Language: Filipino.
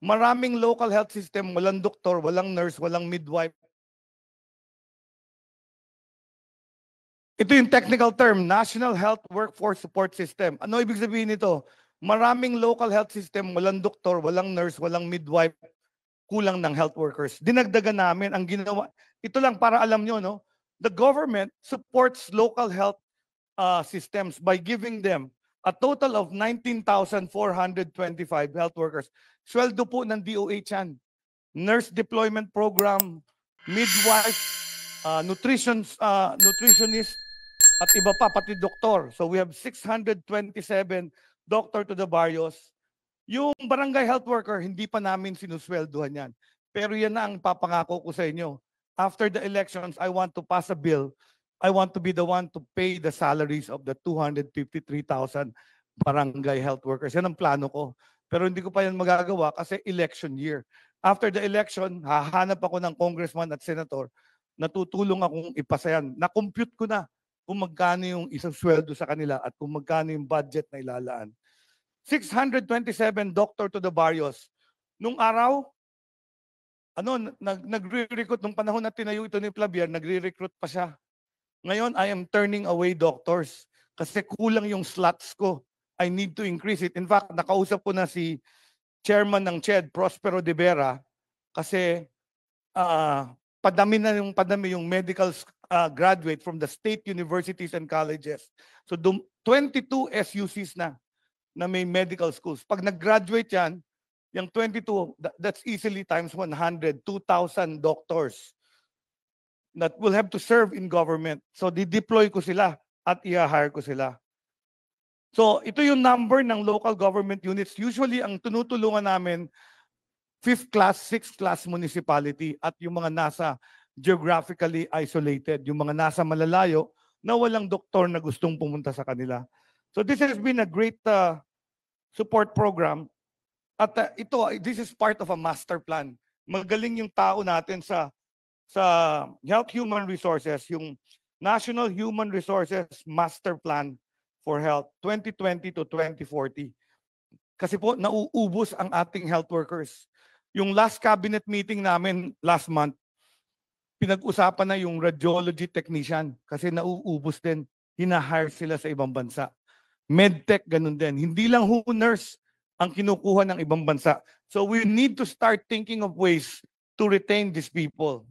Maraming local health system, walang doktor, walang nurse, walang midwife. Ito yung technical term, National Health Workforce Support System. Ano ibig sabihin nito? Maraming local health system, walang doktor, walang nurse, walang midwife, kulang ng health workers. Dinagdagan namin ang ginawa. Ito lang para alam nyo, no? The government supports local health systems by giving them a total of 19,425 health workers. Sweldo po ng DOH yan. Nurse deployment program, midwife, nutritionist, at iba pa, pati doktor. So we have 627 doctor to the barrios. Yung barangay health worker, hindi pa namin sinusweldohan yan. Pero yan na ang papangako ko sa inyo. After the elections, I want to pass a bill. I want to be the one to pay the salaries of the 253,000 barangay health workers. Yan ang plano ko. Pero hindi ko pa yan magagawa kasi election year. After the election, hahanap ako ng congressman at senator na tutulong akong ipasa yan. Na-compute ko na kung magkano yung isang sweldo sa kanila at kung magkano yung budget na ilalaan. 627 doctor to the barrios. Nung araw, nagre-recruit, nung panahon na tinayo ito ni Flavier, nagre-recruit pa siya. Ngayon, I am turning away doctors kasi kulang yung slots ko. I need to increase it. In fact, nakausap ko na si chairman ng CHED, Prospero de Vera, kasi padami yung medical graduate from the state universities and colleges. So 22 SUCs na may medical schools. Pag nag-graduate yan, yung 22, that's easily times 100, 2,000 doctors that will have to serve in government. So di-deploy ko sila at i-hire ko sila. So ito yung number ng local government units. Usually ang tinutulungan namin 5th class, 6th class municipality at yung mga nasa geographically isolated, yung mga nasa malalayo na walang doktor na gustong pumunta sa kanila. So this has been a great support program. At this is part of a master plan. Magaling yung tao natin sa Health Human Resources, yung National Human Resources Master Plan for Health 2020 to 2040. Kasi po nauubos ang ating health workers. Yung last cabinet meeting namin last month, pinag-usapan na yung radiology technician kasi nauubos din. Hinahire sila sa ibang bansa. Medtech, ganun din. Hindi lang nurse ang kinukuha ng ibang bansa. So we need to start thinking of ways to retain these people.